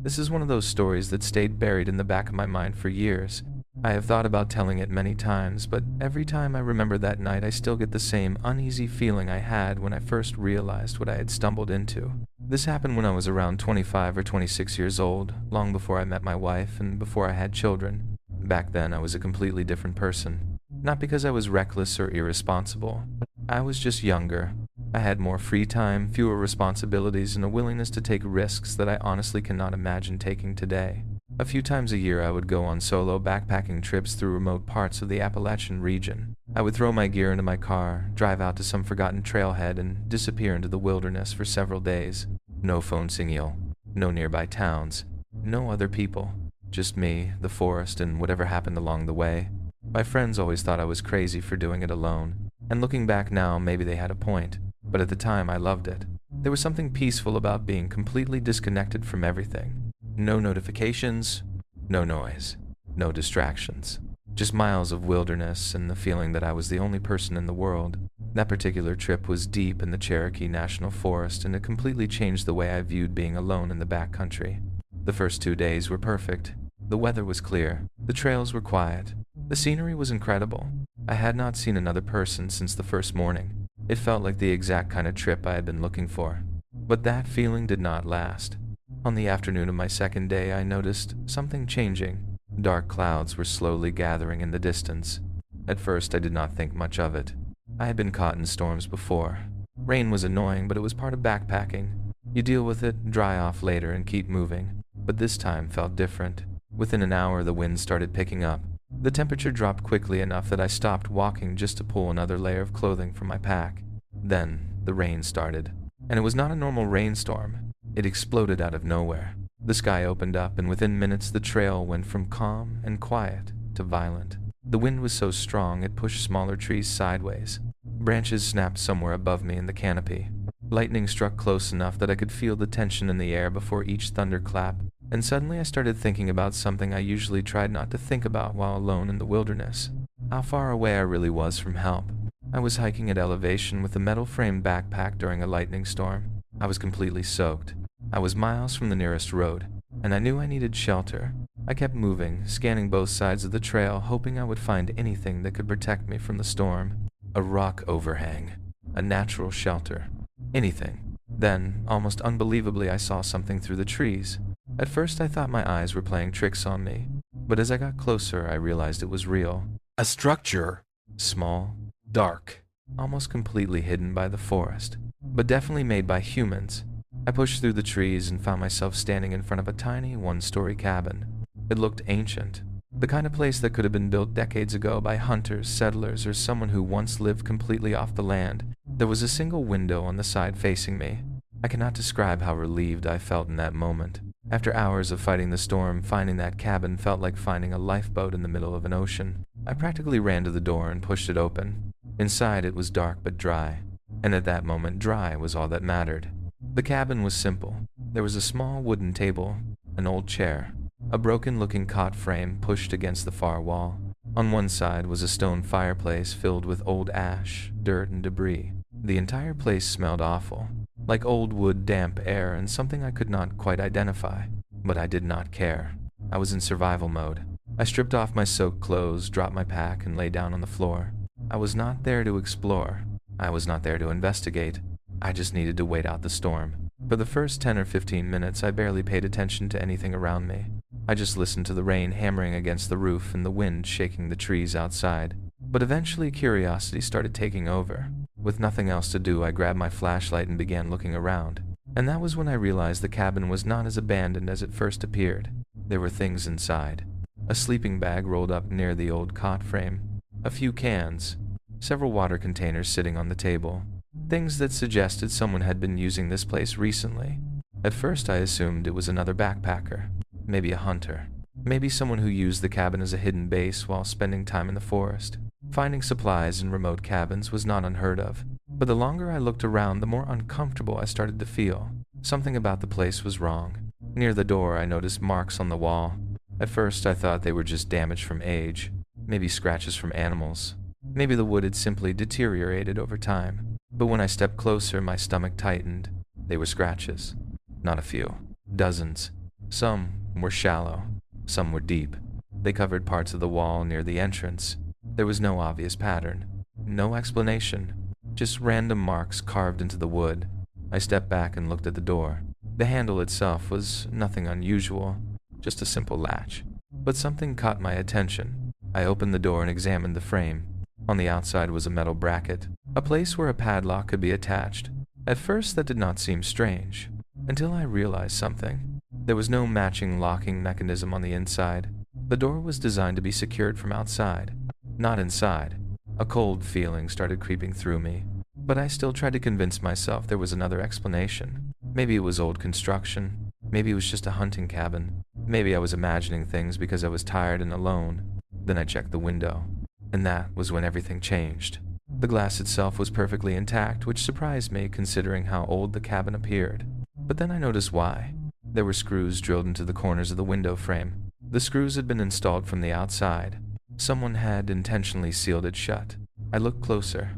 This is one of those stories that stayed buried in the back of my mind for years. I have thought about telling it many times, but every time I remember that night, I still get the same uneasy feeling I had when I first realized what I had stumbled into. This happened when I was around 25 or 26 years old, long before I met my wife and before I had children. Back then, I was a completely different person. Not because I was reckless or irresponsible. I was just younger. I had more free time, fewer responsibilities, and a willingness to take risks that I honestly cannot imagine taking today. A few times a year, I would go on solo backpacking trips through remote parts of the Appalachian region. I would throw my gear into my car, drive out to some forgotten trailhead, and disappear into the wilderness for several days. No phone signal, no nearby towns, no other people. Just me, the forest, and whatever happened along the way. My friends always thought I was crazy for doing it alone, and looking back now, maybe they had a point, but at the time I loved it. There was something peaceful about being completely disconnected from everything. No notifications, no noise, no distractions. Just miles of wilderness and the feeling that I was the only person in the world. That particular trip was deep in the Cherokee National Forest, and it completely changed the way I viewed being alone in the backcountry. The first 2 days were perfect. The weather was clear. The trails were quiet. The scenery was incredible. I had not seen another person since the first morning. It felt like the exact kind of trip I had been looking for. But that feeling did not last. On the afternoon of my second day, I noticed something changing. Dark clouds were slowly gathering in the distance. At first, I did not think much of it. I had been caught in storms before. Rain was annoying, but it was part of backpacking. You deal with it, dry off later, and keep moving. But this time felt different. Within an hour, the wind started picking up. The temperature dropped quickly enough that I stopped walking just to pull another layer of clothing from my pack. Then, the rain started. And it was not a normal rainstorm. It exploded out of nowhere. The sky opened up, and within minutes the trail went from calm and quiet to violent. The wind was so strong it pushed smaller trees sideways. Branches snapped somewhere above me in the canopy. Lightning struck close enough that I could feel the tension in the air before each thunderclap, and suddenly I started thinking about something I usually tried not to think about while alone in the wilderness. How far away I really was from help. I was hiking at elevation with a metal-framed backpack during a lightning storm. I was completely soaked. I was miles from the nearest road, and I knew I needed shelter. I kept moving, scanning both sides of the trail, hoping I would find anything that could protect me from the storm. A rock overhang, a natural shelter, anything. Then, almost unbelievably, I saw something through the trees. At first, I thought my eyes were playing tricks on me, but as I got closer, I realized it was real. A structure, small, dark, almost completely hidden by the forest, but definitely made by humans. I pushed through the trees and found myself standing in front of a tiny one-story cabin. It looked ancient, the kind of place that could have been built decades ago by hunters, settlers, or someone who once lived completely off the land. There was a single window on the side facing me. I cannot describe how relieved I felt in that moment. After hours of fighting the storm, finding that cabin felt like finding a lifeboat in the middle of an ocean. I practically ran to the door and pushed it open. Inside, it was dark but dry, and at that moment, dry was all that mattered. The cabin was simple. There was a small wooden table, an old chair, a broken-looking cot frame pushed against the far wall. On one side was a stone fireplace filled with old ash, dirt, and debris. The entire place smelled awful, like old wood, damp air, and something I could not quite identify. But I did not care. I was in survival mode. I stripped off my soaked clothes, dropped my pack, and lay down on the floor. I was not there to explore. I was not there to investigate. I just needed to wait out the storm. For the first 10 or 15 minutes, I barely paid attention to anything around me. I just listened to the rain hammering against the roof and the wind shaking the trees outside. But eventually, curiosity started taking over. With nothing else to do, I grabbed my flashlight and began looking around. And that was when I realized the cabin was not as abandoned as it first appeared. There were things inside. A sleeping bag rolled up near the old cot frame. A few cans. Several water containers sitting on the table. Things that suggested someone had been using this place recently. At first I assumed it was another backpacker, maybe a hunter, maybe someone who used the cabin as a hidden base while spending time in the forest. Finding supplies in remote cabins was not unheard of, but the longer I looked around, the more uncomfortable I started to feel. Something about the place was wrong. Near the door I noticed marks on the wall. At first I thought they were just damage from age, maybe scratches from animals. Maybe the wood had simply deteriorated over time. But when I stepped closer, my stomach tightened. They were scratches. Not a few. Dozens. Some were shallow, some were deep. They covered parts of the wall near the entrance. There was no obvious pattern, no explanation, just random marks carved into the wood. I stepped back and looked at the door. The handle itself was nothing unusual, just a simple latch. But something caught my attention. I opened the door and examined the frame. On the outside was a metal bracket, a place where a padlock could be attached. At first that did not seem strange, until I realized something. There was no matching locking mechanism on the inside. The door was designed to be secured from outside, not inside. A cold feeling started creeping through me, but I still tried to convince myself there was another explanation. Maybe it was old construction. Maybe it was just a hunting cabin. Maybe I was imagining things because I was tired and alone. Then I checked the window, and that was when everything changed. The glass itself was perfectly intact, which surprised me considering how old the cabin appeared. But then I noticed why. There were screws drilled into the corners of the window frame. The screws had been installed from the outside. Someone had intentionally sealed it shut. I looked closer.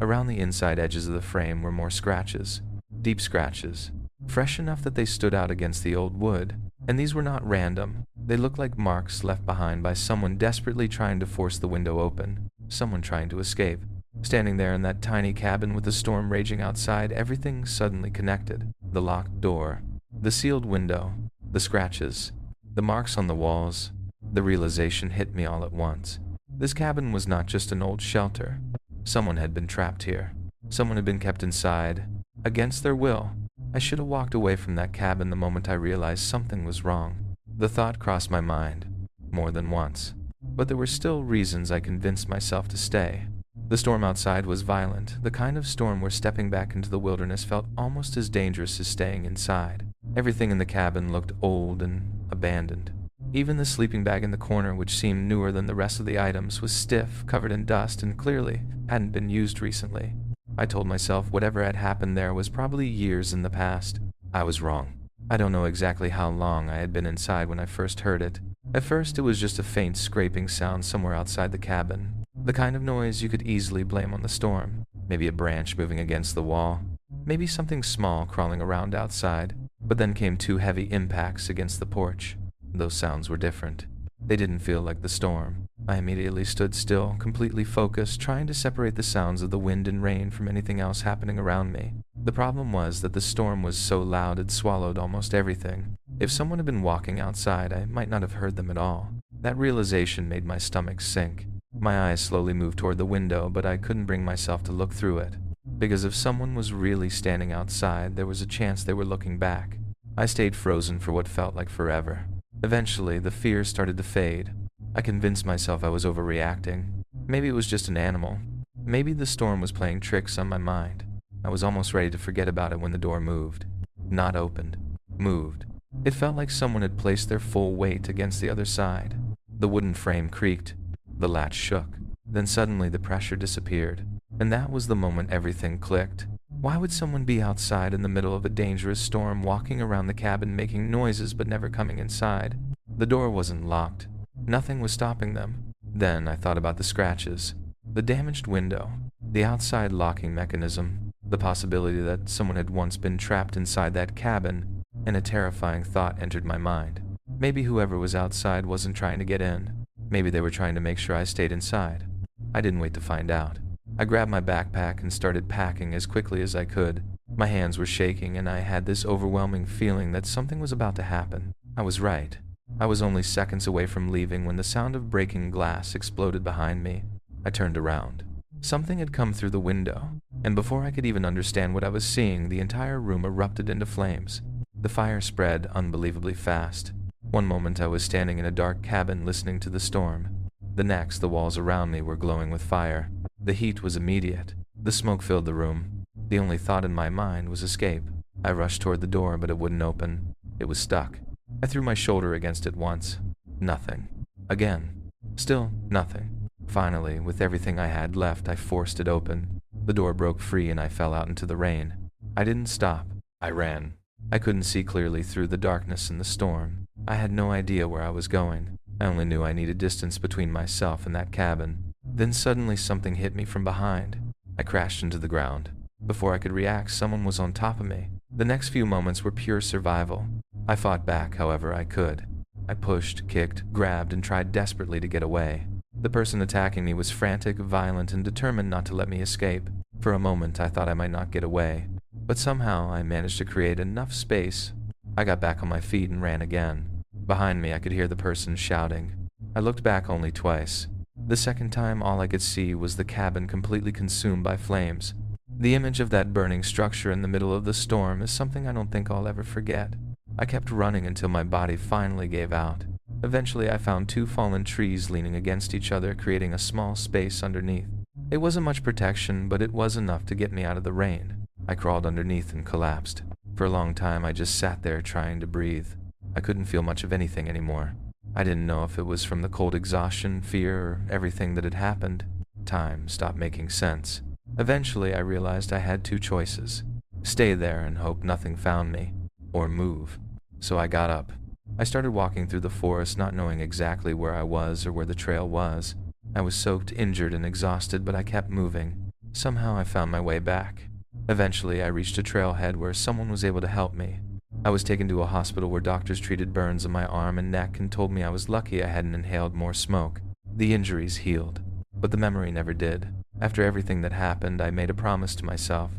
Around the inside edges of the frame were more scratches, deep scratches, fresh enough that they stood out against the old wood. And these were not random. They looked like marks left behind by someone desperately trying to force the window open, someone trying to escape. Standing there in that tiny cabin with the storm raging outside, everything suddenly connected. The locked door, the sealed window, the scratches, the marks on the walls. The realization hit me all at once. This cabin was not just an old shelter. Someone had been trapped here. Someone had been kept inside, against their will. I should have walked away from that cabin the moment I realized something was wrong. The thought crossed my mind more than once, but there were still reasons I convinced myself to stay. The storm outside was violent, the kind of storm where stepping back into the wilderness felt almost as dangerous as staying inside. Everything in the cabin looked old and abandoned. Even the sleeping bag in the corner, which seemed newer than the rest of the items, was stiff, covered in dust, and clearly hadn't been used recently. I told myself whatever had happened there was probably years in the past. I was wrong. I don't know exactly how long I had been inside when I first heard it. At first, it was just a faint scraping sound somewhere outside the cabin. The kind of noise you could easily blame on the storm. Maybe a branch moving against the wall. Maybe something small crawling around outside. But then came two heavy impacts against the porch. Those sounds were different. They didn't feel like the storm. I immediately stood still, completely focused, trying to separate the sounds of the wind and rain from anything else happening around me. The problem was that the storm was so loud it swallowed almost everything. If someone had been walking outside, I might not have heard them at all. That realization made my stomach sink. My eyes slowly moved toward the window, but I couldn't bring myself to look through it. Because if someone was really standing outside, there was a chance they were looking back. I stayed frozen for what felt like forever. Eventually, the fear started to fade. I convinced myself I was overreacting. Maybe it was just an animal. Maybe the storm was playing tricks on my mind. I was almost ready to forget about it when the door moved. Not opened. Moved. It felt like someone had placed their full weight against the other side. The wooden frame creaked. The latch shook. Then suddenly the pressure disappeared. And that was the moment everything clicked. Why would someone be outside in the middle of a dangerous storm, walking around the cabin making noises but never coming inside? The door wasn't locked. Nothing was stopping them. Then I thought about the scratches, the damaged window, the outside locking mechanism, the possibility that someone had once been trapped inside that cabin, and a terrifying thought entered my mind. Maybe whoever was outside wasn't trying to get in. Maybe they were trying to make sure I stayed inside. I didn't wait to find out. I grabbed my backpack and started packing as quickly as I could. My hands were shaking, and I had this overwhelming feeling that something was about to happen. I was right. I was only seconds away from leaving when the sound of breaking glass exploded behind me. I turned around. Something had come through the window, and before I could even understand what I was seeing, the entire room erupted into flames. The fire spread unbelievably fast. One moment I was standing in a dark cabin listening to the storm. The next, the walls around me were glowing with fire. The heat was immediate. The smoke filled the room. The only thought in my mind was escape. I rushed toward the door, but it wouldn't open. It was stuck. I threw my shoulder against it once. Nothing. Again. Still nothing. Finally, with everything I had left, I forced it open. The door broke free and I fell out into the rain. I didn't stop. I ran. I couldn't see clearly through the darkness and the storm. I had no idea where I was going. I only knew I needed distance between myself and that cabin. Then suddenly something hit me from behind. I crashed into the ground. Before I could react, someone was on top of me. The next few moments were pure survival. I fought back however I could. I pushed, kicked, grabbed, and tried desperately to get away. The person attacking me was frantic, violent, and determined not to let me escape. For a moment, I thought I might not get away, but somehow I managed to create enough space. I got back on my feet and ran again. Behind me, I could hear the person shouting. I looked back only twice. The second time, all I could see was the cabin completely consumed by flames. The image of that burning structure in the middle of the storm is something I don't think I'll ever forget. I kept running until my body finally gave out. Eventually, I found 2 fallen trees leaning against each other, creating a small space underneath. It wasn't much protection, but it was enough to get me out of the rain. I crawled underneath and collapsed. For a long time, I just sat there trying to breathe. I couldn't feel much of anything anymore. I didn't know if it was from the cold exhaustion, fear, or everything that had happened. Time stopped making sense. Eventually, I realized I had 2 choices. Stay there and hope nothing found me, or move. So I got up. I started walking through the forest, not knowing exactly where I was or where the trail was. I was soaked, injured, and exhausted, but I kept moving. Somehow I found my way back. Eventually, I reached a trailhead where someone was able to help me. I was taken to a hospital where doctors treated burns on my arm and neck and told me I was lucky I hadn't inhaled more smoke. The injuries healed, but the memory never did. After everything that happened, I made a promise to myself.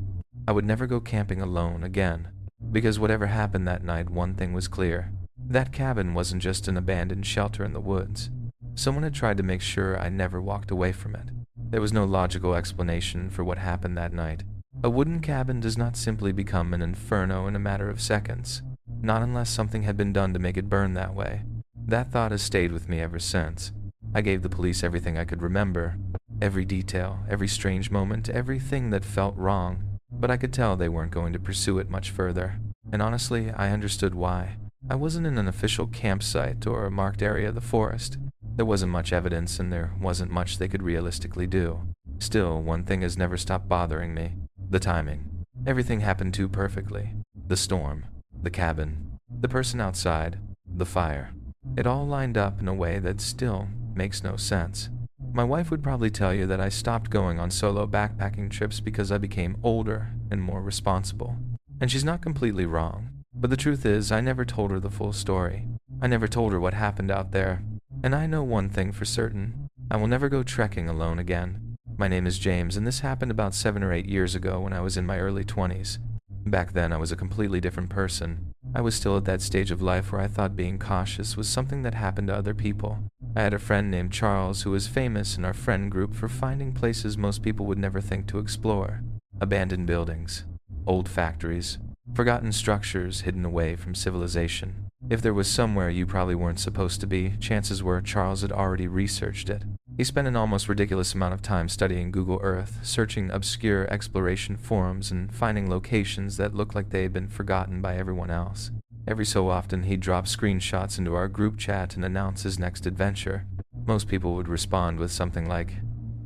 I would never go camping alone again, because whatever happened that night, one thing was clear. That cabin wasn't just an abandoned shelter in the woods. Someone had tried to make sure I never walked away from it. There was no logical explanation for what happened that night. A wooden cabin does not simply become an inferno in a matter of seconds, not unless something had been done to make it burn that way. That thought has stayed with me ever since. I gave the police everything I could remember, every detail, every strange moment, everything that felt wrong, but I could tell they weren't going to pursue it much further. And honestly, I understood why. I wasn't in an official campsite or a marked area of the forest. There wasn't much evidence and there wasn't much they could realistically do. Still, one thing has never stopped bothering me. The timing. Everything happened too perfectly. The storm, the cabin, the person outside, the fire. It all lined up in a way that still makes no sense. My wife would probably tell you that I stopped going on solo backpacking trips because I became older and more responsible. And she's not completely wrong. But the truth is, I never told her the full story. I never told her what happened out there. And I know one thing for certain. I will never go trekking alone again. My name is James, and this happened about 7 or 8 years ago when I was in my early 20s. Back then, I was a completely different person. I was still at that stage of life where I thought being cautious was something that happened to other people. I had a friend named Charles who was famous in our friend group for finding places most people would never think to explore. Abandoned buildings, old factories, forgotten structures hidden away from civilization. If there was somewhere you probably weren't supposed to be, chances were Charles had already researched it. He spent an almost ridiculous amount of time studying Google Earth, searching obscure exploration forums and finding locations that looked like they had been forgotten by everyone else. Every so often, he'd drop screenshots into our group chat and announce his next adventure. Most people would respond with something like,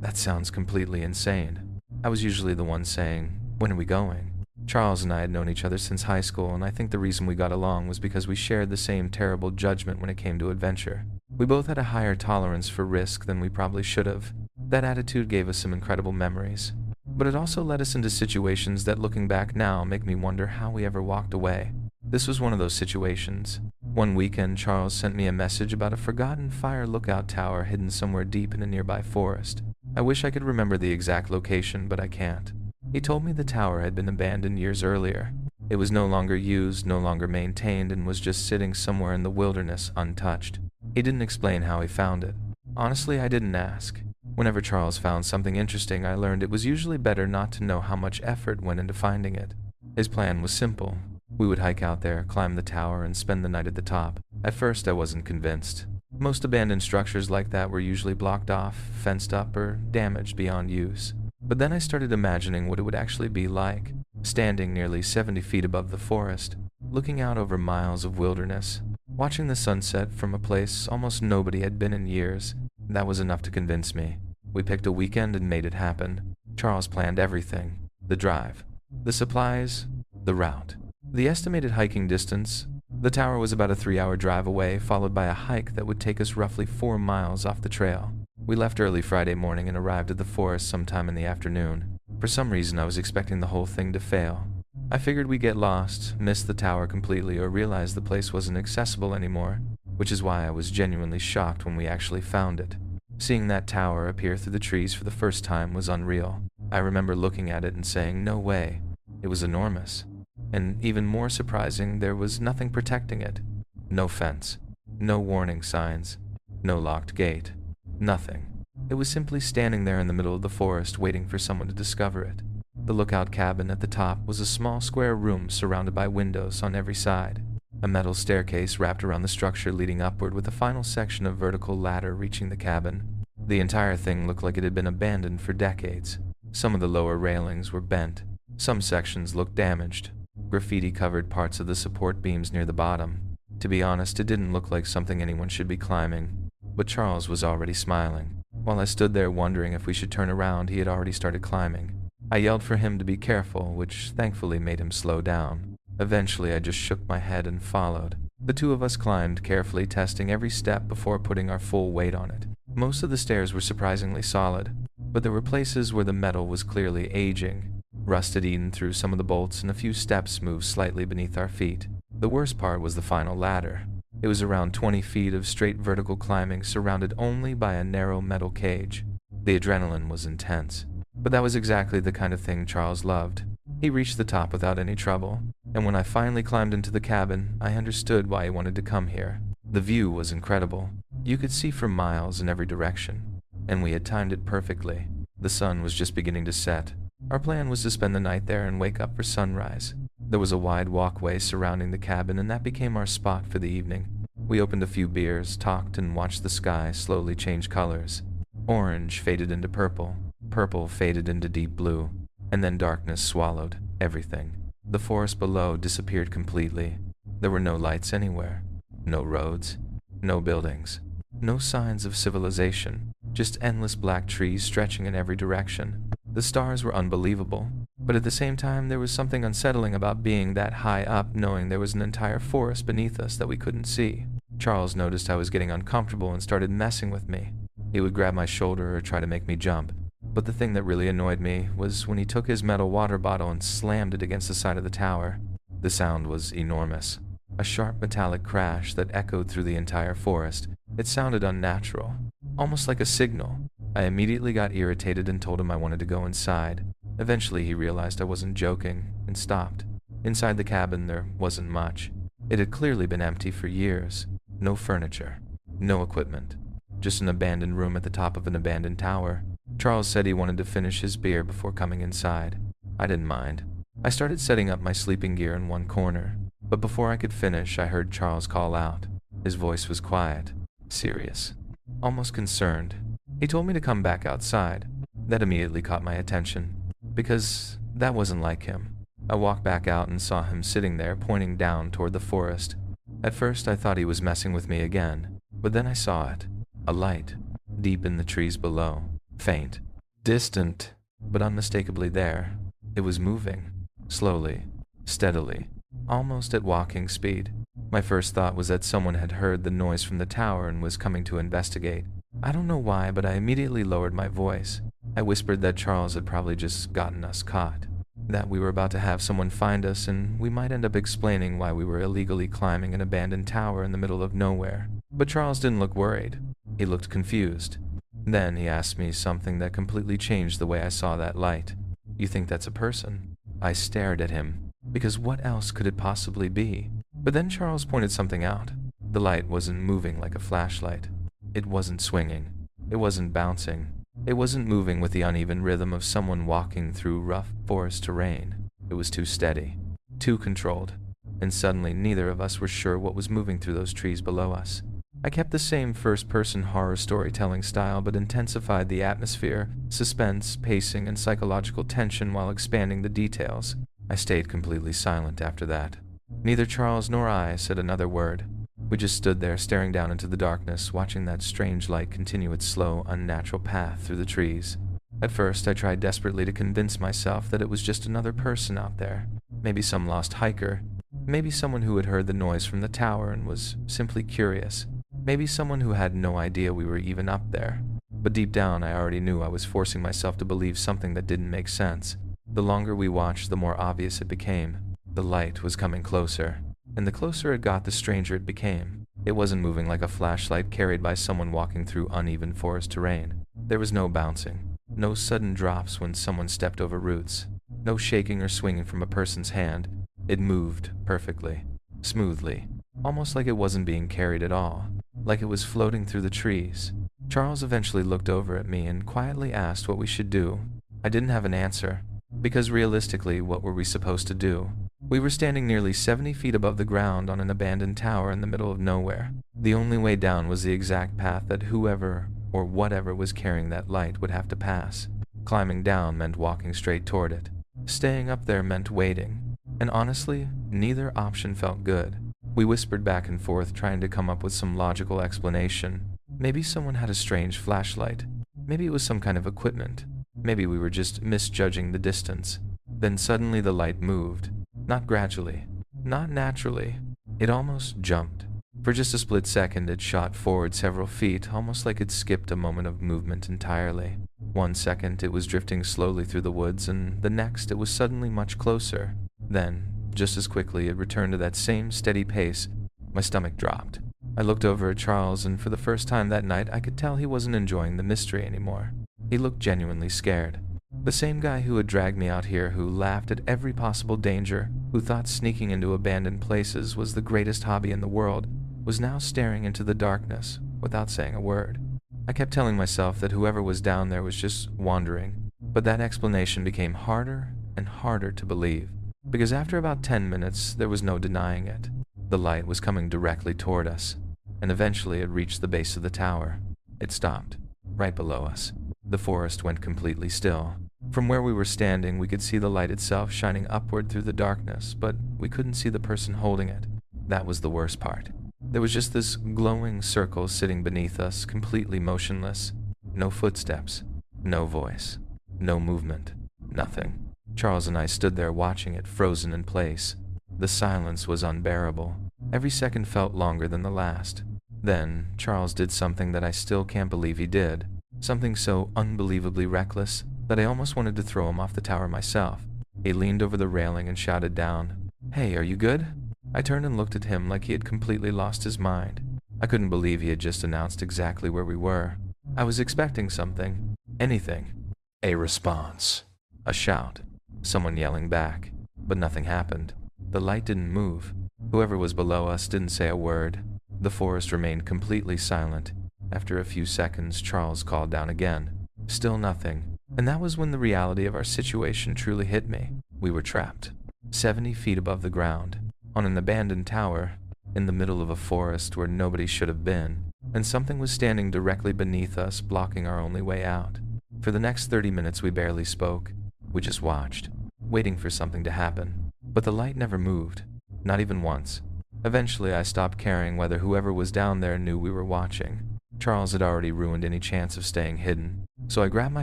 "That sounds completely insane." I was usually the one saying, "When are we going?" Charles and I had known each other since high school, and I think the reason we got along was because we shared the same terrible judgment when it came to adventure. We both had a higher tolerance for risk than we probably should have. That attitude gave us some incredible memories. But it also led us into situations that, looking back now, make me wonder how we ever walked away. This was one of those situations. One weekend, Charles sent me a message about a forgotten fire lookout tower hidden somewhere deep in a nearby forest. I wish I could remember the exact location, but I can't. He told me the tower had been abandoned years earlier. It was no longer used, no longer maintained, and was just sitting somewhere in the wilderness untouched. He didn't explain how he found it. Honestly, I didn't ask. Whenever Charles found something interesting, I learned it was usually better not to know how much effort went into finding it. His plan was simple. We would hike out there, climb the tower, and spend the night at the top. At first, I wasn't convinced. Most abandoned structures like that were usually blocked off, fenced up, or damaged beyond use. But then I started imagining what it would actually be like, standing nearly 70 feet above the forest, looking out over miles of wilderness, watching the sunset from a place almost nobody had been in years. That was enough to convince me. We picked a weekend and made it happen. Charles planned everything: the drive, the supplies, the route, the estimated hiking distance. The tower was about a 3-hour drive away, followed by a hike that would take us roughly 4 miles off the trail. We left early Friday morning and arrived at the forest sometime in the afternoon. For some reason, I was expecting the whole thing to fail. I figured we'd get lost, miss the tower completely, or realize the place wasn't accessible anymore, which is why I was genuinely shocked when we actually found it. Seeing that tower appear through the trees for the first time was unreal. I remember looking at it and saying, no way. It was enormous. And even more surprising, there was nothing protecting it. No fence, no warning signs, no locked gate, nothing. It was simply standing there in the middle of the forest waiting for someone to discover it. The lookout cabin at the top was a small square room surrounded by windows on every side. A metal staircase wrapped around the structure leading upward with a final section of vertical ladder reaching the cabin. The entire thing looked like it had been abandoned for decades. Some of the lower railings were bent. Some sections looked damaged. Graffiti covered parts of the support beams near the bottom. To be honest, it didn't look like something anyone should be climbing. But Charles was already smiling. While I stood there wondering if we should turn around, he had already started climbing. I yelled for him to be careful, which thankfully made him slow down. Eventually, I just shook my head and followed. The two of us climbed, carefully testing every step before putting our full weight on it. Most of the stairs were surprisingly solid, but there were places where the metal was clearly aging. Rust had eaten through some of the bolts, and a few steps moved slightly beneath our feet. The worst part was the final ladder. It was around 20 feet of straight vertical climbing, surrounded only by a narrow metal cage. The adrenaline was intense, but that was exactly the kind of thing Charles loved. He reached the top without any trouble, and when I finally climbed into the cabin, I understood why he wanted to come here. The view was incredible. You could see for miles in every direction, and we had timed it perfectly. The sun was just beginning to set. Our plan was to spend the night there and wake up for sunrise. There was a wide walkway surrounding the cabin, and that became our spot for the evening. We opened a few beers, talked, and watched the sky slowly change colors. Orange faded into purple, purple faded into deep blue, and then darkness swallowed everything. The forest below disappeared completely. There were no lights anywhere, no roads, no buildings, no signs of civilization, just endless black trees stretching in every direction. The stars were unbelievable, but at the same time there was something unsettling about being that high up, knowing there was an entire forest beneath us that we couldn't see. Charles noticed I was getting uncomfortable and started messing with me. He would grab my shoulder or try to make me jump. But the thing that really annoyed me was when he took his metal water bottle and slammed it against the side of the tower. The sound was enormous. A sharp metallic crash that echoed through the entire forest. It sounded unnatural, almost like a signal. I immediately got irritated and told him I wanted to go inside. Eventually he realized I wasn't joking and stopped. Inside the cabin there wasn't much. It had clearly been empty for years. No furniture, no equipment, just an abandoned room at the top of an abandoned tower. Charles said he wanted to finish his beer before coming inside. I didn't mind. I started setting up my sleeping gear in one corner, but before I could finish, I heard Charles call out. His voice was quiet, serious, almost concerned. He told me to come back outside. That immediately caught my attention, because that wasn't like him. I walked back out and saw him sitting there, pointing down toward the forest. At first, I thought he was messing with me again, but then I saw it. A light, deep in the trees below. Faint, distant, but unmistakably there. It was moving, slowly, steadily, almost at walking speed. My first thought was that someone had heard the noise from the tower and was coming to investigate. I don't know why, but I immediately lowered my voice. I whispered that Charles had probably just gotten us caught, that we were about to have someone find us and we might end up explaining why we were illegally climbing an abandoned tower in the middle of nowhere. But Charles didn't look worried. He looked confused. Then he asked me something that completely changed the way I saw that light. "You think that's a person?" I stared at him, because what else could it possibly be? But then Charles pointed something out. The light wasn't moving like a flashlight. It wasn't swinging. It wasn't bouncing. It wasn't moving with the uneven rhythm of someone walking through rough forest terrain. It was too steady, too controlled, and suddenly neither of us were sure what was moving through those trees below us. I kept the same first-person horror storytelling style but intensified the atmosphere, suspense, pacing, and psychological tension while expanding the details. I stayed completely silent after that. Neither Charles nor I said another word. We just stood there staring down into the darkness, watching that strange light continue its slow, unnatural path through the trees. At first, I tried desperately to convince myself that it was just another person out there. Maybe some lost hiker. Maybe someone who had heard the noise from the tower and was simply curious. Maybe someone who had no idea we were even up there. But deep down, I already knew I was forcing myself to believe something that didn't make sense. The longer we watched, the more obvious it became. The light was coming closer, and the closer it got, the stranger it became. It wasn't moving like a flashlight carried by someone walking through uneven forest terrain. There was no bouncing, no sudden drops when someone stepped over roots, no shaking or swinging from a person's hand. It moved perfectly, smoothly, almost like it wasn't being carried at all, like it was floating through the trees. Charles eventually looked over at me and quietly asked what we should do. I didn't have an answer, because realistically, what were we supposed to do? We were standing nearly 70 feet above the ground on an abandoned tower in the middle of nowhere. The only way down was the exact path that whoever or whatever was carrying that light would have to pass. Climbing down meant walking straight toward it. Staying up there meant waiting. And honestly, neither option felt good. We whispered back and forth, trying to come up with some logical explanation. Maybe someone had a strange flashlight. Maybe it was some kind of equipment. Maybe we were just misjudging the distance. Then suddenly the light moved. Not gradually, not naturally. It almost jumped. For just a split second, it shot forward several feet, almost like it skipped a moment of movement entirely. 1 second, it was drifting slowly through the woods, and the next, it was suddenly much closer. Then, just as quickly, it returned to that same steady pace. My stomach dropped. I looked over at Charles, and for the first time that night, I could tell he wasn't enjoying the mystery anymore. He looked genuinely scared. The same guy who had dragged me out here, who laughed at every possible danger, who thought sneaking into abandoned places was the greatest hobby in the world, was now staring into the darkness without saying a word. I kept telling myself that whoever was down there was just wandering, but that explanation became harder and harder to believe, because after about 10 minutes, there was no denying it. The light was coming directly toward us, and eventually it reached the base of the tower. It stopped, right below us. The forest went completely still. From where we were standing, we could see the light itself shining upward through the darkness, but we couldn't see the person holding it. That was the worst part. There was just this glowing circle sitting beneath us, completely motionless. No footsteps, no voice, no movement, nothing. Charles and I stood there watching it, frozen in place. The silence was unbearable. Every second felt longer than the last. Then, Charles did something that I still can't believe he did. Something so unbelievably reckless that I almost wanted to throw him off the tower myself. He leaned over the railing and shouted down, "Hey, are you good?" I turned and looked at him like he had completely lost his mind. I couldn't believe he had just announced exactly where we were. I was expecting something. Anything. A response. A shout. Someone yelling back. But nothing happened. The light didn't move. Whoever was below us didn't say a word. The forest remained completely silent. After a few seconds, Charles called down again. Still nothing. And that was when the reality of our situation truly hit me. We were trapped. 70 feet above the ground, on an abandoned tower, in the middle of a forest where nobody should have been, and something was standing directly beneath us, blocking our only way out. For the next 30 minutes, we barely spoke. We just watched, waiting for something to happen. But the light never moved, not even once. Eventually, I stopped caring whether whoever was down there knew we were watching. Charles had already ruined any chance of staying hidden, so I grabbed my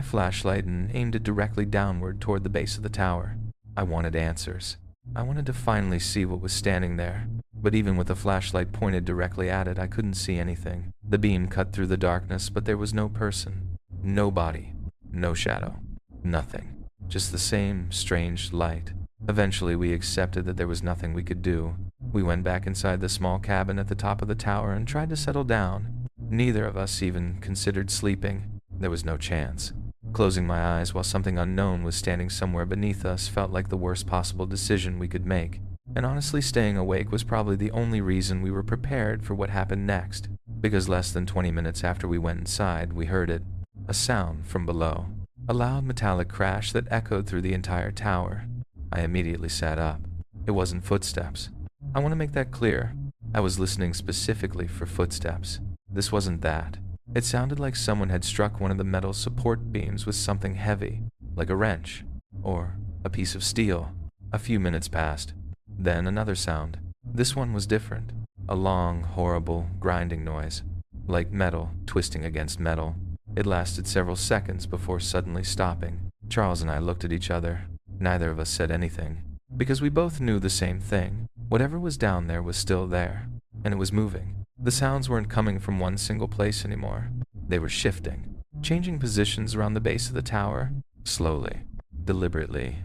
flashlight and aimed it directly downward toward the base of the tower. I wanted answers. I wanted to finally see what was standing there, but even with the flashlight pointed directly at it, I couldn't see anything. The beam cut through the darkness, but there was no person, no body, no shadow, nothing. Just the same strange light. Eventually, we accepted that there was nothing we could do. We went back inside the small cabin at the top of the tower and tried to settle down. Neither of us even considered sleeping. There was no chance. Closing my eyes while something unknown was standing somewhere beneath us felt like the worst possible decision we could make. And honestly, staying awake was probably the only reason we were prepared for what happened next, because less than 20 minutes after we went inside, we heard it. A sound from below. A loud metallic crash that echoed through the entire tower. I immediately sat up. It wasn't footsteps. I want to make that clear. I was listening specifically for footsteps. This wasn't that. It sounded like someone had struck one of the metal support beams with something heavy, like a wrench, or a piece of steel. A few minutes passed. Then another sound. This one was different. A long, horrible, grinding noise, like metal twisting against metal. It lasted several seconds before suddenly stopping. Charles and I looked at each other. Neither of us said anything, because we both knew the same thing. Whatever was down there was still there, and it was moving. The sounds weren't coming from one single place anymore. They were shifting, changing positions around the base of the tower, slowly, deliberately,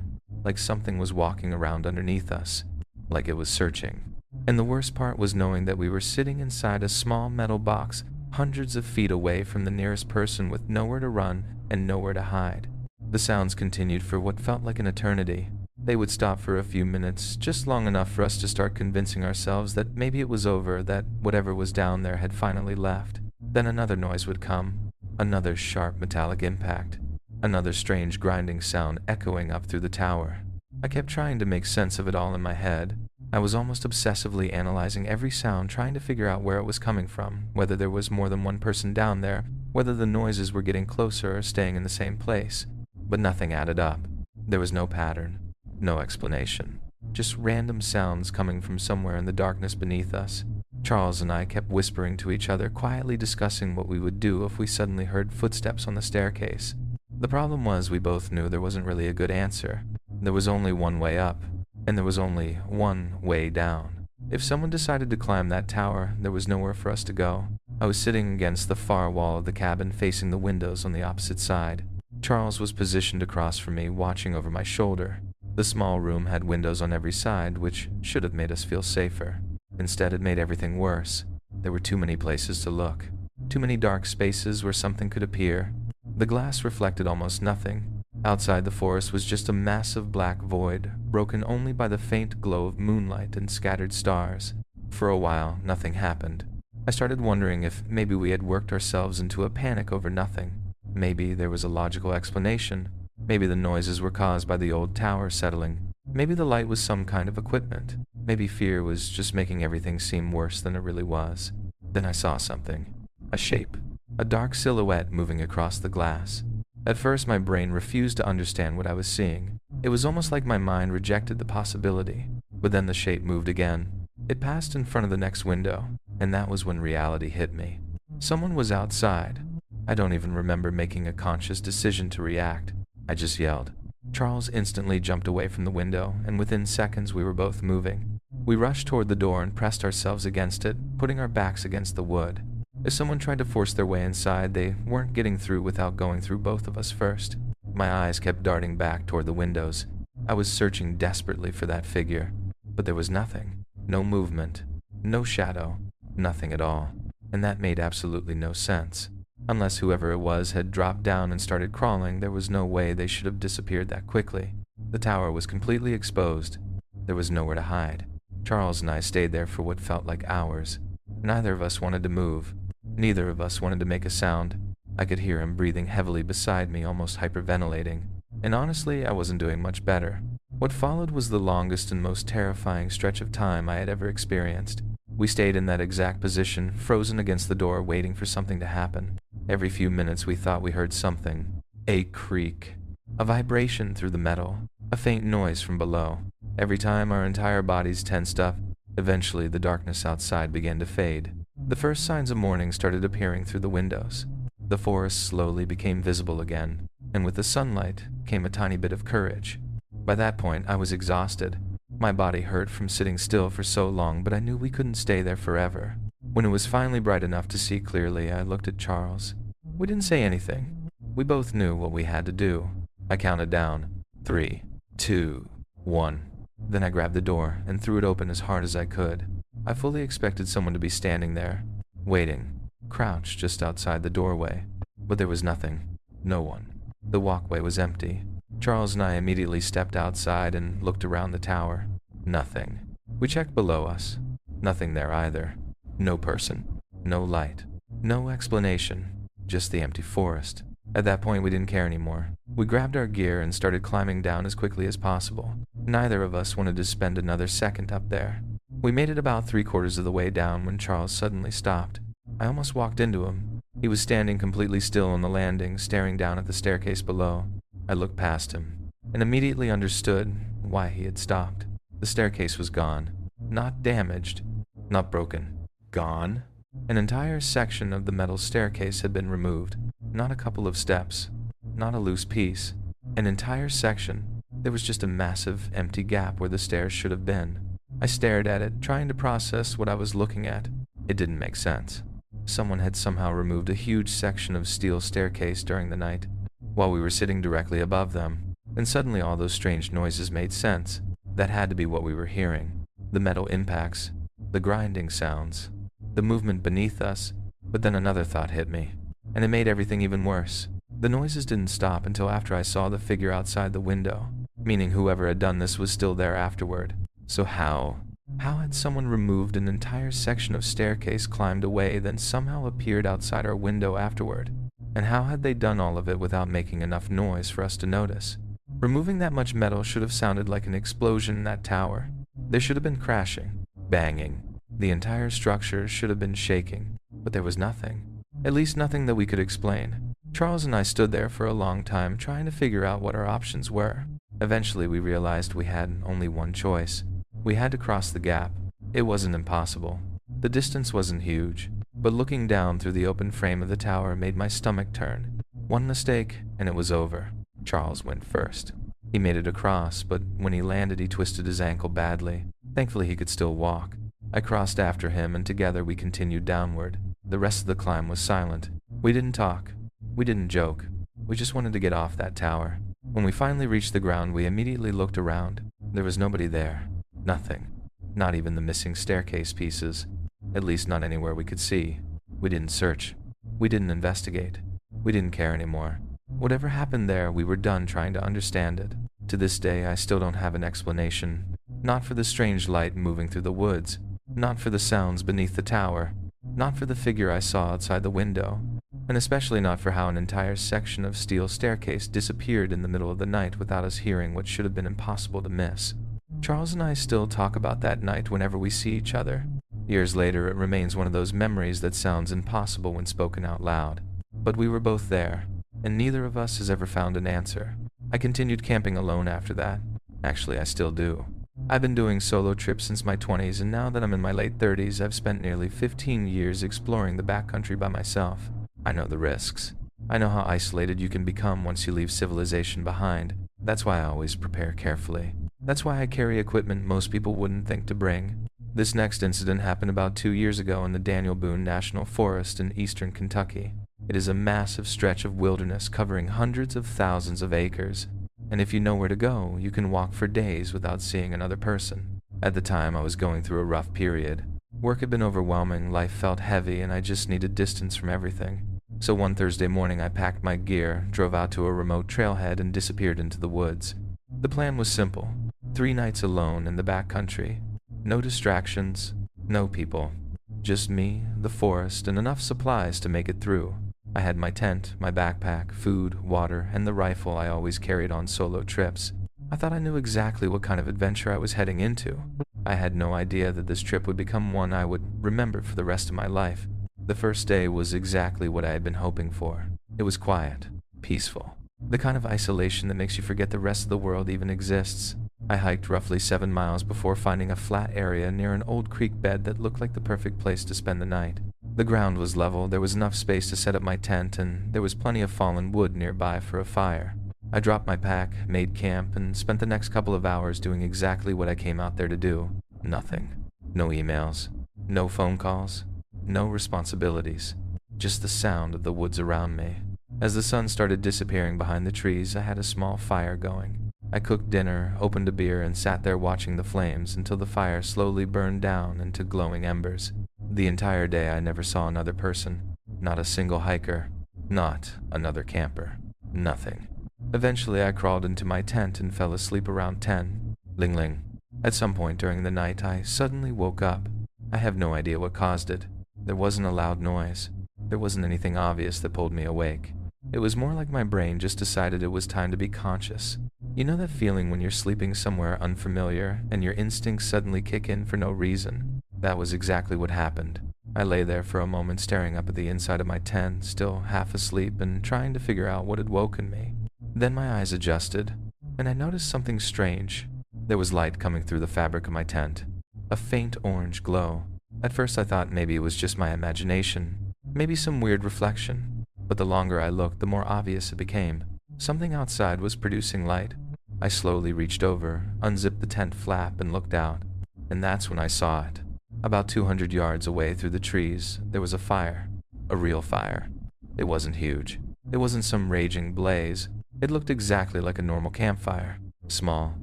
like something was walking around underneath us, like it was searching. And the worst part was knowing that we were sitting inside a small metal box hundreds of feet away from the nearest person with nowhere to run and nowhere to hide. The sounds continued for what felt like an eternity. They would stop for a few minutes, just long enough for us to start convincing ourselves that maybe it was over, that whatever was down there had finally left. Then another noise would come, another sharp metallic impact, another strange grinding sound echoing up through the tower. I kept trying to make sense of it all in my head. I was almost obsessively analyzing every sound, trying to figure out where it was coming from, whether there was more than one person down there, whether the noises were getting closer or staying in the same place. But nothing added up. There was no pattern, no explanation. Just random sounds coming from somewhere in the darkness beneath us. Charles and I kept whispering to each other, quietly discussing what we would do if we suddenly heard footsteps on the staircase. The problem was we both knew there wasn't really a good answer. There was only one way up, and there was only one way down. If someone decided to climb that tower, there was nowhere for us to go. I was sitting against the far wall of the cabin, facing the windows on the opposite side. Charles was positioned across from me, watching over my shoulder. The small room had windows on every side, which should have made us feel safer. Instead, it made everything worse. There were too many places to look. Too many dark spaces where something could appear. The glass reflected almost nothing. Outside, the forest was just a massive black void, broken only by the faint glow of moonlight and scattered stars. For a while, nothing happened. I started wondering if maybe we had worked ourselves into a panic over nothing. Maybe there was a logical explanation. Maybe the noises were caused by the old tower settling. Maybe the light was some kind of equipment. Maybe fear was just making everything seem worse than it really was. Then I saw something. A shape. A dark silhouette moving across the glass. At first, my brain refused to understand what I was seeing. It was almost like my mind rejected the possibility. But then the shape moved again. It passed in front of the next window, and that was when reality hit me. Someone was outside. I don't even remember making a conscious decision to react. I just yelled. Charles instantly jumped away from the window, and within seconds we were both moving. We rushed toward the door and pressed ourselves against it, putting our backs against the wood. If someone tried to force their way inside, they weren't getting through without going through both of us first. My eyes kept darting back toward the windows. I was searching desperately for that figure, but there was nothing. No movement, no shadow, nothing at all. And that made absolutely no sense. Unless whoever it was had dropped down and started crawling, there was no way they should have disappeared that quickly. The tower was completely exposed. There was nowhere to hide. Charles and I stayed there for what felt like hours. Neither of us wanted to move. Neither of us wanted to make a sound. I could hear him breathing heavily beside me, almost hyperventilating. And honestly, I wasn't doing much better. What followed was the longest and most terrifying stretch of time I had ever experienced. We stayed in that exact position, frozen against the door, waiting for something to happen. Every few minutes we thought we heard something. A creak. A vibration through the metal. A faint noise from below. Every time our entire bodies tensed up. Eventually the darkness outside began to fade. The first signs of morning started appearing through the windows. The forest slowly became visible again, and with the sunlight came a tiny bit of courage. By that point, I was exhausted. My body hurt from sitting still for so long, but I knew we couldn't stay there forever. When it was finally bright enough to see clearly, I looked at Charles. We didn't say anything. We both knew what we had to do. I counted down. 3, 2, 1. Then I grabbed the door and threw it open as hard as I could. I fully expected someone to be standing there, waiting, crouched just outside the doorway. But there was nothing. No one. The walkway was empty. Charles and I immediately stepped outside and looked around the tower. Nothing. We checked below us. Nothing there either. No person. No light. No explanation. Just the empty forest. At that point, we didn't care anymore. We grabbed our gear and started climbing down as quickly as possible. Neither of us wanted to spend another second up there. We made it about 3/4 of the way down when Charles suddenly stopped. I almost walked into him. He was standing completely still on the landing, staring down at the staircase below. I looked past him and immediately understood why he had stopped. The staircase was gone. Not damaged. Not broken. Gone. An entire section of the metal staircase had been removed. Not a couple of steps. Not a loose piece. An entire section. There was just a massive, empty gap where the stairs should have been. I stared at it, trying to process what I was looking at. It didn't make sense. Someone had somehow removed a huge section of steel staircase during the night, while we were sitting directly above them. and suddenly all those strange noises made sense. That had to be what we were hearing. The metal impacts, the grinding sounds, the movement beneath us. But then another thought hit me, and it made everything even worse. The noises didn't stop until after I saw the figure outside the window, meaning whoever had done this was still there afterward. So how had someone removed an entire section of staircase, climbed away, then somehow appeared outside our window afterward? And how had they done all of it without making enough noise for us to notice? Removing that much metal should have sounded like an explosion in that tower. There should have been crashing, banging. The entire structure should have been shaking, but there was nothing. At least nothing that we could explain. Charles and I stood there for a long time trying to figure out what our options were. Eventually we realized we had only one choice. We had to cross the gap. It wasn't impossible. The distance wasn't huge, but looking down through the open frame of the tower made my stomach turn. One mistake, and it was over. Charles went first. He made it across, but when he landed he twisted his ankle badly. Thankfully he could still walk. I crossed after him, and together we continued downward. The rest of the climb was silent. We didn't talk. We didn't joke. We just wanted to get off that tower. When we finally reached the ground, we immediately looked around. There was nobody there. Nothing. Not even the missing staircase pieces. At least not anywhere we could see. We didn't search. We didn't investigate. We didn't care anymore. Whatever happened there, we were done trying to understand it. To this day, I still don't have an explanation. Not for the strange light moving through the woods. Not for the sounds beneath the tower. Not for the figure I saw outside the window. And especially not for how an entire section of steel staircase disappeared in the middle of the night without us hearing what should have been impossible to miss. Charles and I still talk about that night whenever we see each other. Years later, it remains one of those memories that sounds impossible when spoken out loud. But we were both there, and neither of us has ever found an answer. I continued camping alone after that. Actually, I still do. I've been doing solo trips since my 20s, and now that I'm in my late 30s, I've spent nearly 15 years exploring the backcountry by myself. I know the risks. I know how isolated you can become once you leave civilization behind. That's why I always prepare carefully. That's why I carry equipment most people wouldn't think to bring. This next incident happened about 2 years ago in the Daniel Boone National Forest in eastern Kentucky. It is a massive stretch of wilderness covering hundreds of thousands of acres. And if you know where to go, you can walk for days without seeing another person. At the time, I was going through a rough period. Work had been overwhelming, life felt heavy, and I just needed distance from everything. So one Thursday morning, I packed my gear, drove out to a remote trailhead, and disappeared into the woods. The plan was simple. 3 nights alone in the backcountry. No distractions, no people. Just me, the forest, and enough supplies to make it through. I had my tent, my backpack, food, water, and the rifle I always carried on solo trips. I thought I knew exactly what kind of adventure I was heading into. I had no idea that this trip would become one I would remember for the rest of my life. The first day was exactly what I had been hoping for. It was quiet, peaceful. The kind of isolation that makes you forget the rest of the world even exists. I hiked roughly 7 miles before finding a flat area near an old creek bed that looked like the perfect place to spend the night. The ground was level, there was enough space to set up my tent, and there was plenty of fallen wood nearby for a fire. I dropped my pack, made camp, and spent the next couple of hours doing exactly what I came out there to do. Nothing. No emails. No phone calls. No responsibilities. Just the sound of the woods around me. As the sun started disappearing behind the trees, I had a small fire going. I cooked dinner, opened a beer, and sat there watching the flames until the fire slowly burned down into glowing embers. The entire day I never saw another person. Not a single hiker. Not another camper. Nothing. Eventually I crawled into my tent and fell asleep around 10. Ling ling. At some point during the night I suddenly woke up. I have no idea what caused it. There wasn't a loud noise. There wasn't anything obvious that pulled me awake. It was more like my brain just decided it was time to be conscious. You know that feeling when you're sleeping somewhere unfamiliar and your instincts suddenly kick in for no reason? That was exactly what happened. I lay there for a moment staring up at the inside of my tent, still half asleep and trying to figure out what had woken me. Then my eyes adjusted, and I noticed something strange. There was light coming through the fabric of my tent. A faint orange glow. At first I thought maybe it was just my imagination, maybe some weird reflection. But the longer I looked, the more obvious it became. Something outside was producing light. I slowly reached over, unzipped the tent flap, and looked out. And that's when I saw it. About 200 yards away through the trees, there was a fire. A real fire. It wasn't huge. It wasn't some raging blaze. It looked exactly like a normal campfire. Small,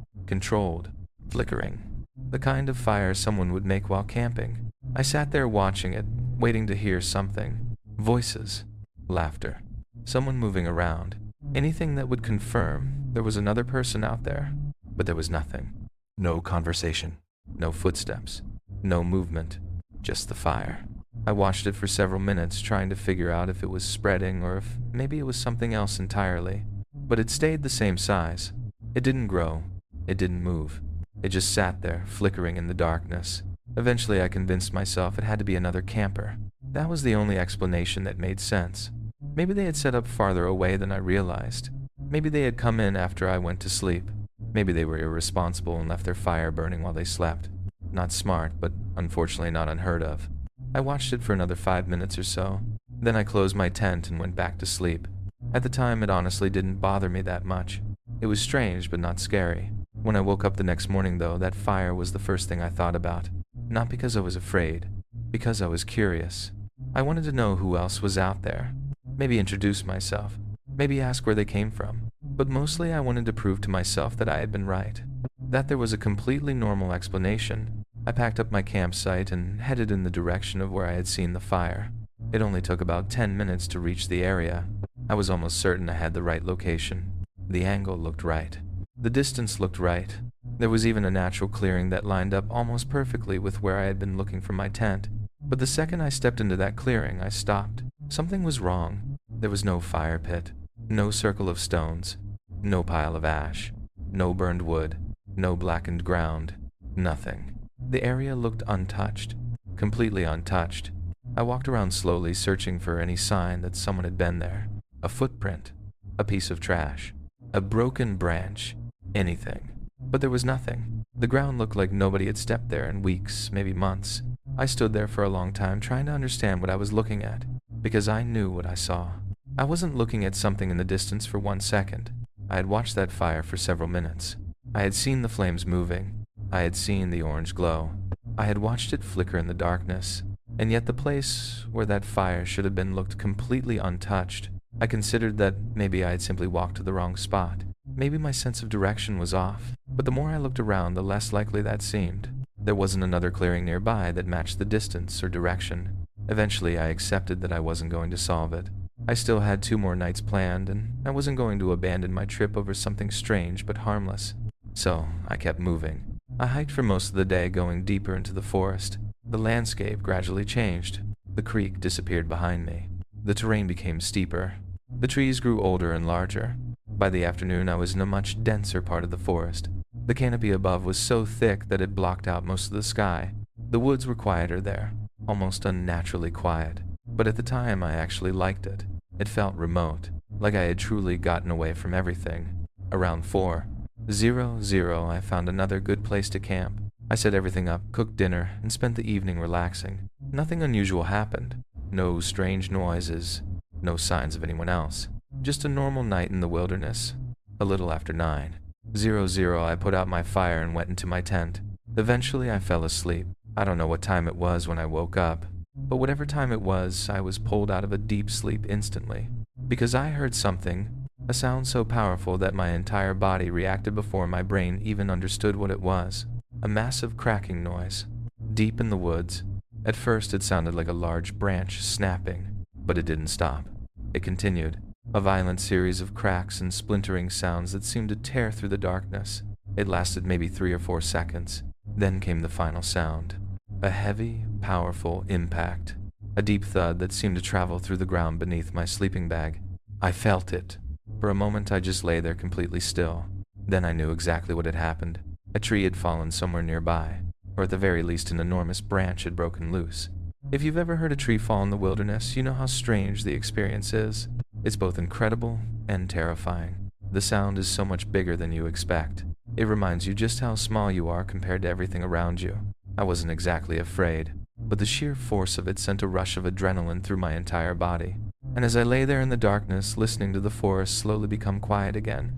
controlled, flickering. The kind of fire someone would make while camping. I sat there watching it, waiting to hear something. Voices. Laughter. Someone moving around. Anything that would confirm there was another person out there. But there was nothing. No conversation. No footsteps. No movement. Just the fire. I watched it for several minutes, trying to figure out if it was spreading or if maybe it was something else entirely. But it stayed the same size. It didn't grow. It didn't move. It just sat there, flickering in the darkness. Eventually, I convinced myself it had to be another camper. That was the only explanation that made sense. Maybe they had set up farther away than I realized. Maybe they had come in after I went to sleep. Maybe they were irresponsible and left their fire burning while they slept. Not smart, but unfortunately not unheard of. I watched it for another 5 minutes or so. Then I closed my tent and went back to sleep. At the time, it honestly didn't bother me that much. It was strange, but not scary. When I woke up the next morning, though, that fire was the first thing I thought about. Not because I was afraid, because I was curious. I wanted to know who else was out there. Maybe introduce myself. Maybe ask where they came from. But mostly I wanted to prove to myself that I had been right. That there was a completely normal explanation. I packed up my campsite and headed in the direction of where I had seen the fire. It only took about 10 minutes to reach the area. I was almost certain I had the right location. The angle looked right. The distance looked right. There was even a natural clearing that lined up almost perfectly with where I had been looking for my tent. But the second I stepped into that clearing, I stopped. Something was wrong. There was no fire pit, no circle of stones, no pile of ash, no burned wood, no blackened ground, nothing. The area looked untouched, completely untouched. I walked around slowly, searching for any sign that someone had been there. A footprint, a piece of trash, a broken branch, anything. But there was nothing. The ground looked like nobody had stepped there in weeks, maybe months. I stood there for a long time trying to understand what I was looking at, because I knew what I saw. I wasn't looking at something in the distance for 1 second. I had watched that fire for several minutes. I had seen the flames moving. I had seen the orange glow. I had watched it flicker in the darkness. And yet the place where that fire should have been looked completely untouched. I considered that maybe I had simply walked to the wrong spot. Maybe my sense of direction was off. But the more I looked around, the less likely that seemed. There wasn't another clearing nearby that matched the distance or direction. Eventually, I accepted that I wasn't going to solve it. I still had 2 more nights planned, and I wasn't going to abandon my trip over something strange but harmless. So, I kept moving. I hiked for most of the day, going deeper into the forest. The landscape gradually changed. The creek disappeared behind me. The terrain became steeper. The trees grew older and larger. By the afternoon, I was in a much denser part of the forest. The canopy above was so thick that it blocked out most of the sky. The woods were quieter there, almost unnaturally quiet. But at the time, I actually liked it. It felt remote, like I had truly gotten away from everything. Around 4:00, I found another good place to camp. I set everything up, cooked dinner, and spent the evening relaxing. Nothing unusual happened. No strange noises, no signs of anyone else. Just a normal night in the wilderness. A little after 9:00, I put out my fire and went into my tent. Eventually, I fell asleep. I don't know what time it was when I woke up, but whatever time it was, I was pulled out of a deep sleep instantly. Because I heard something, a sound so powerful that my entire body reacted before my brain even understood what it was. A massive cracking noise, deep in the woods. At first, it sounded like a large branch snapping, but it didn't stop. It continued, a violent series of cracks and splintering sounds that seemed to tear through the darkness. It lasted maybe 3 or 4 seconds. Then came the final sound. A heavy, powerful impact. A deep thud that seemed to travel through the ground beneath my sleeping bag. I felt it. For a moment, I just lay there completely still. Then I knew exactly what had happened. A tree had fallen somewhere nearby, or at the very least an enormous branch had broken loose. If you've ever heard a tree fall in the wilderness, you know how strange the experience is. It's both incredible and terrifying. The sound is so much bigger than you expect. It reminds you just how small you are compared to everything around you. I wasn't exactly afraid, but the sheer force of it sent a rush of adrenaline through my entire body. And as I lay there in the darkness, listening to the forest slowly become quiet again,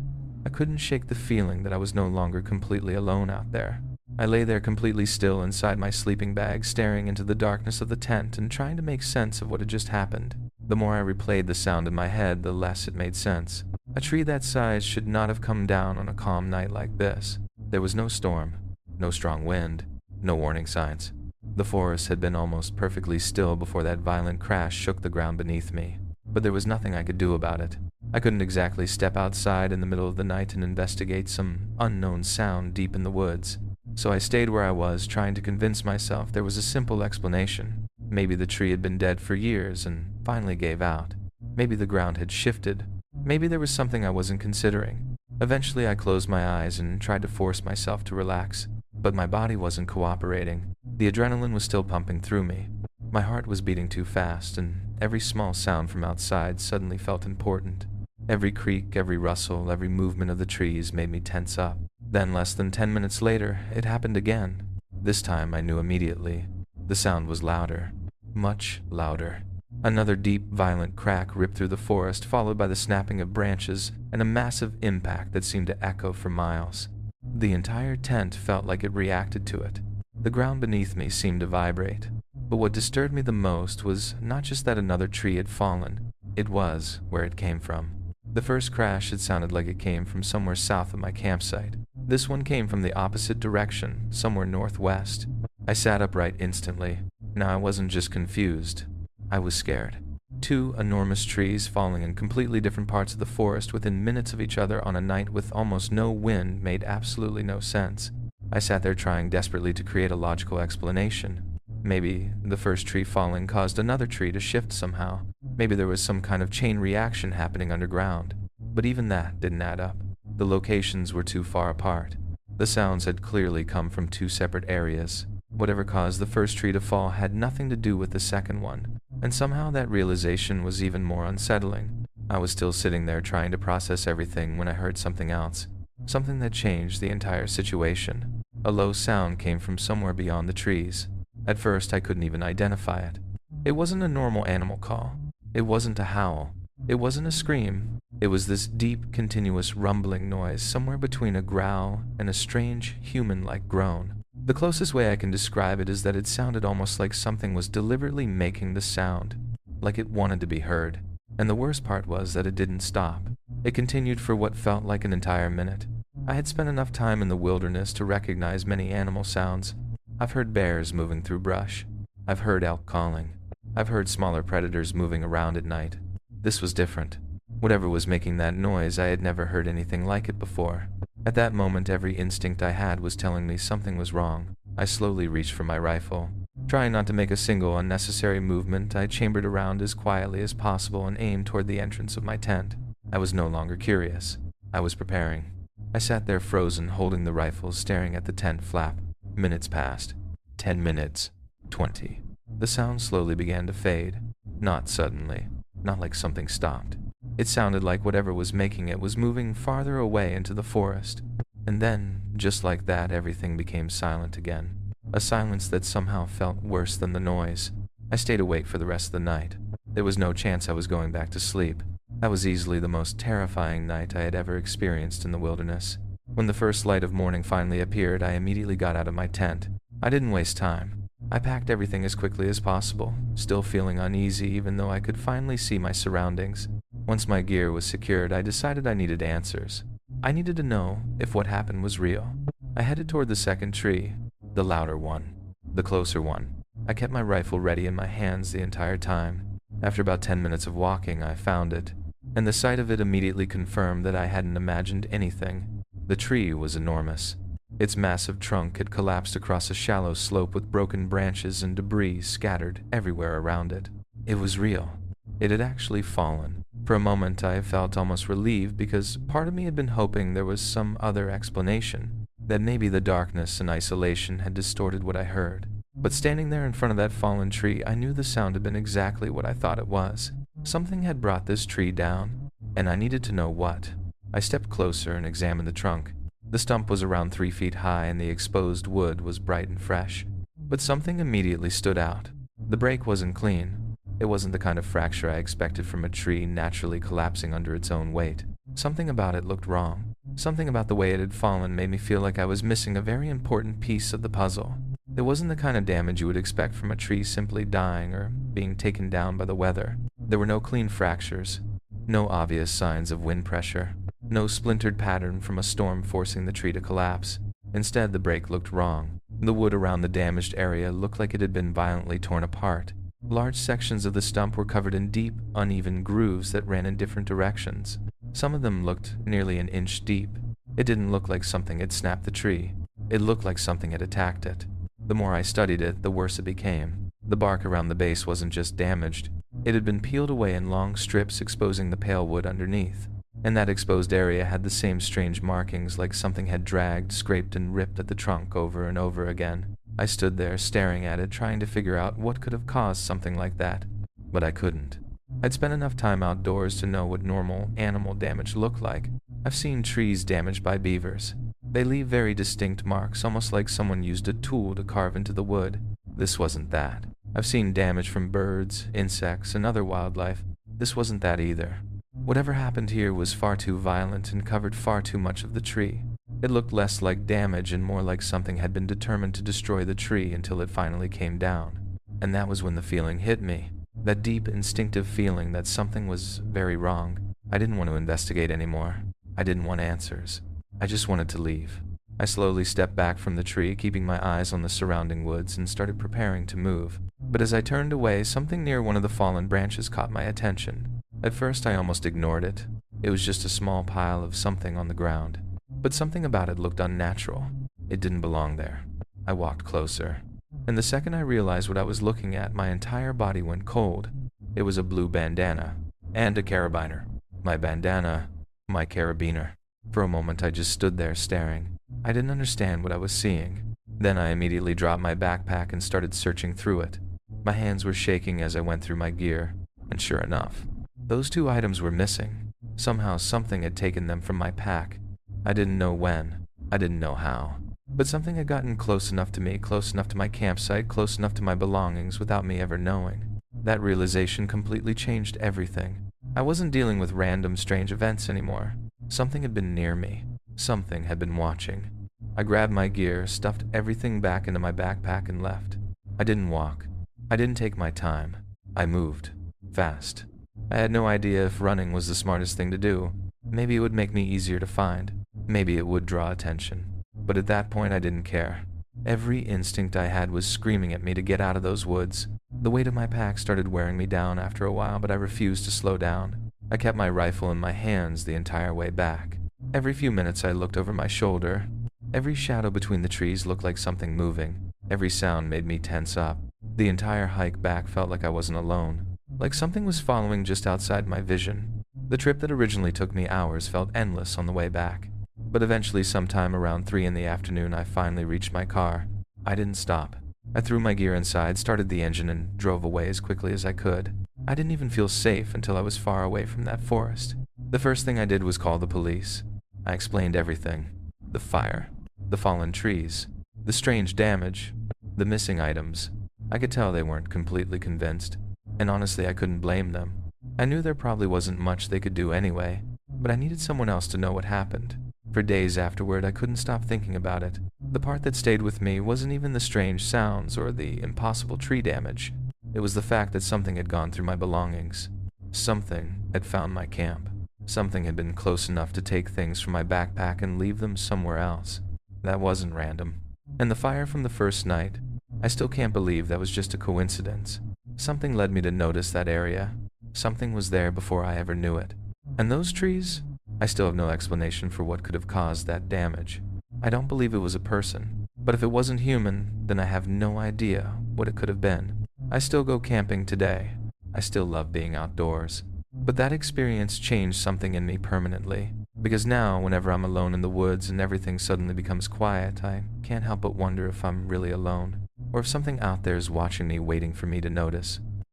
I couldn't shake the feeling that I was no longer completely alone out there. I lay there completely still inside my sleeping bag, staring into the darkness of the tent and trying to make sense of what had just happened. The more I replayed the sound in my head, the less it made sense. A tree that size should not have come down on a calm night like this. There was no storm, no strong wind, no warning signs. The forest had been almost perfectly still before that violent crash shook the ground beneath me, but there was nothing I could do about it. I couldn't exactly step outside in the middle of the night and investigate some unknown sound deep in the woods, so I stayed where I was, trying to convince myself there was a simple explanation. Maybe the tree had been dead for years and finally gave out. Maybe the ground had shifted. Maybe there was something I wasn't considering. Eventually I closed my eyes and tried to force myself to relax, but my body wasn't cooperating. The adrenaline was still pumping through me. My heart was beating too fast, and every small sound from outside suddenly felt important. Every creak, every rustle, every movement of the trees made me tense up. Then, less than 10 minutes later, it happened again. This time I knew immediately. The sound was louder. Much louder. Another deep, violent crack ripped through the forest, followed by the snapping of branches and a massive impact that seemed to echo for miles. The entire tent felt like it reacted to it. The ground beneath me seemed to vibrate. But what disturbed me the most was not just that another tree had fallen, it was where it came from. The first crash had sounded like it came from somewhere south of my campsite. This one came from the opposite direction, somewhere northwest. I sat upright instantly. Now I wasn't just confused. I was scared. Two enormous trees falling in completely different parts of the forest within minutes of each other on a night with almost no wind made absolutely no sense. I sat there trying desperately to create a logical explanation. Maybe the first tree falling caused another tree to shift somehow. Maybe there was some kind of chain reaction happening underground. But even that didn't add up. The locations were too far apart. The sounds had clearly come from two separate areas. Whatever caused the first tree to fall had nothing to do with the second one, and somehow that realization was even more unsettling. I was still sitting there trying to process everything when I heard something else, something that changed the entire situation. A low sound came from somewhere beyond the trees. At first, I couldn't even identify it. It wasn't a normal animal call. It wasn't a howl. It wasn't a scream. It was this deep, continuous rumbling noise somewhere between a growl and a strange, human-like groan. The closest way I can describe it is that it sounded almost like something was deliberately making the sound, like it wanted to be heard. And the worst part was that it didn't stop. It continued for what felt like an entire minute. I had spent enough time in the wilderness to recognize many animal sounds. I've heard bears moving through brush. I've heard elk calling. I've heard smaller predators moving around at night. This was different. Whatever was making that noise, I had never heard anything like it before. At that moment, every instinct I had was telling me something was wrong. I slowly reached for my rifle. Trying not to make a single unnecessary movement, I chambered around as quietly as possible and aimed toward the entrance of my tent. I was no longer curious. I was preparing. I sat there frozen, holding the rifle, staring at the tent flap. Minutes passed. 10 minutes. 20. The sound slowly began to fade. Not suddenly. Not like something stopped. It sounded like whatever was making it was moving farther away into the forest. And then, just like that, everything became silent again. A silence that somehow felt worse than the noise. I stayed awake for the rest of the night. There was no chance I was going back to sleep. That was easily the most terrifying night I had ever experienced in the wilderness. When the first light of morning finally appeared, I immediately got out of my tent. I didn't waste time. I packed everything as quickly as possible, still feeling uneasy even though I could finally see my surroundings. Once my gear was secured, I decided I needed answers. I needed to know if what happened was real. I headed toward the second tree, the louder one, the closer one. I kept my rifle ready in my hands the entire time. After about 10 minutes of walking, I found it, and the sight of it immediately confirmed that I hadn't imagined anything. The tree was enormous. Its massive trunk had collapsed across a shallow slope with broken branches and debris scattered everywhere around it. It was real. It had actually fallen. For a moment, I felt almost relieved because part of me had been hoping there was some other explanation, that maybe the darkness and isolation had distorted what I heard. But standing there in front of that fallen tree, I knew the sound had been exactly what I thought it was. Something had brought this tree down, and I needed to know what. I stepped closer and examined the trunk. The stump was around 3 feet high and the exposed wood was bright and fresh. But something immediately stood out. The break wasn't clean. It wasn't the kind of fracture I expected from a tree naturally collapsing under its own weight. Something about it looked wrong. Something about the way it had fallen made me feel like I was missing a very important piece of the puzzle. It wasn't the kind of damage you would expect from a tree simply dying or being taken down by the weather. There were no clean fractures, No obvious signs of wind pressure. No splintered pattern from a storm forcing the tree to collapse. Instead, the break looked wrong. The wood around the damaged area looked like it had been violently torn apart. Large sections of the stump were covered in deep, uneven grooves that ran in different directions. Some of them looked nearly an inch deep. It didn't look like something had snapped the tree. It looked like something had attacked it. The more I studied it, the worse it became. The bark around the base wasn't just damaged. It had been peeled away in long strips, exposing the pale wood underneath. And that exposed area had the same strange markings, like something had dragged, scraped, and ripped at the trunk over and over again. I stood there, staring at it, trying to figure out what could have caused something like that. But I couldn't. I'd spent enough time outdoors to know what normal animal damage looked like. I've seen trees damaged by beavers. They leave very distinct marks, almost like someone used a tool to carve into the wood. This wasn't that. I've seen damage from birds, insects, and other wildlife. This wasn't that either. Whatever happened here was far too violent and covered far too much of the tree. It looked less like damage and more like something had been determined to destroy the tree until it finally came down. And that was when the feeling hit me. That deep, instinctive feeling that something was very wrong. I didn't want to investigate anymore. I didn't want answers. I just wanted to leave. I slowly stepped back from the tree, keeping my eyes on the surrounding woods, and started preparing to move. But as I turned away, something near one of the fallen branches caught my attention. At first, I almost ignored it. It was just a small pile of something on the ground. But something about it looked unnatural. It didn't belong there. I walked closer. And the second I realized what I was looking at, my entire body went cold. It was a blue bandana. And a carabiner. My bandana, my carabiner. For a moment, I just stood there staring. I didn't understand what I was seeing. Then I immediately dropped my backpack and started searching through it. My hands were shaking as I went through my gear. And sure enough, those two items were missing. Somehow something had taken them from my pack. I didn't know when. I didn't know how. But something had gotten close enough to me, close enough to my campsite, close enough to my belongings without me ever knowing. That realization completely changed everything. I wasn't dealing with random strange events anymore. Something had been near me. Something had been watching. I grabbed my gear, stuffed everything back into my backpack, and left. I didn't walk. I didn't take my time. I moved. Fast. I had no idea if running was the smartest thing to do. Maybe it would make me easier to find. Maybe it would draw attention. But at that point, I didn't care. Every instinct I had was screaming at me to get out of those woods. The weight of my pack started wearing me down after a while, but I refused to slow down. I kept my rifle in my hands the entire way back. Every few minutes I looked over my shoulder. Every shadow between the trees looked like something moving. Every sound made me tense up. The entire hike back felt like I wasn't alone. Like something was following just outside my vision. The trip that originally took me hours felt endless on the way back. But eventually, sometime around 3 in the afternoon, I finally reached my car. I didn't stop. I threw my gear inside, started the engine, and drove away as quickly as I could. I didn't even feel safe until I was far away from that forest. The first thing I did was call the police. I explained everything. The fire, the fallen trees, the strange damage, the missing items. I could tell they weren't completely convinced, and honestly, I couldn't blame them. I knew there probably wasn't much they could do anyway, but I needed someone else to know what happened. For days afterward, I couldn't stop thinking about it. The part that stayed with me wasn't even the strange sounds or the impossible tree damage. It was the fact that something had gone through my belongings. Something had found my camp. Something had been close enough to take things from my backpack and leave them somewhere else. That wasn't random. And the fire from the first night, I still can't believe that was just a coincidence. Something led me to notice that area. Something was there before I ever knew it. And those trees? I still have no explanation for what could have caused that damage. I don't believe it was a person. But if it wasn't human, then I have no idea what it could have been. I still go camping today. I still love being outdoors. But that experience changed something in me permanently. Because now, whenever I'm alone in the woods and everything suddenly becomes quiet, I can't help but wonder if I'm really alone, or if something out there is watching me, waiting for me to notice.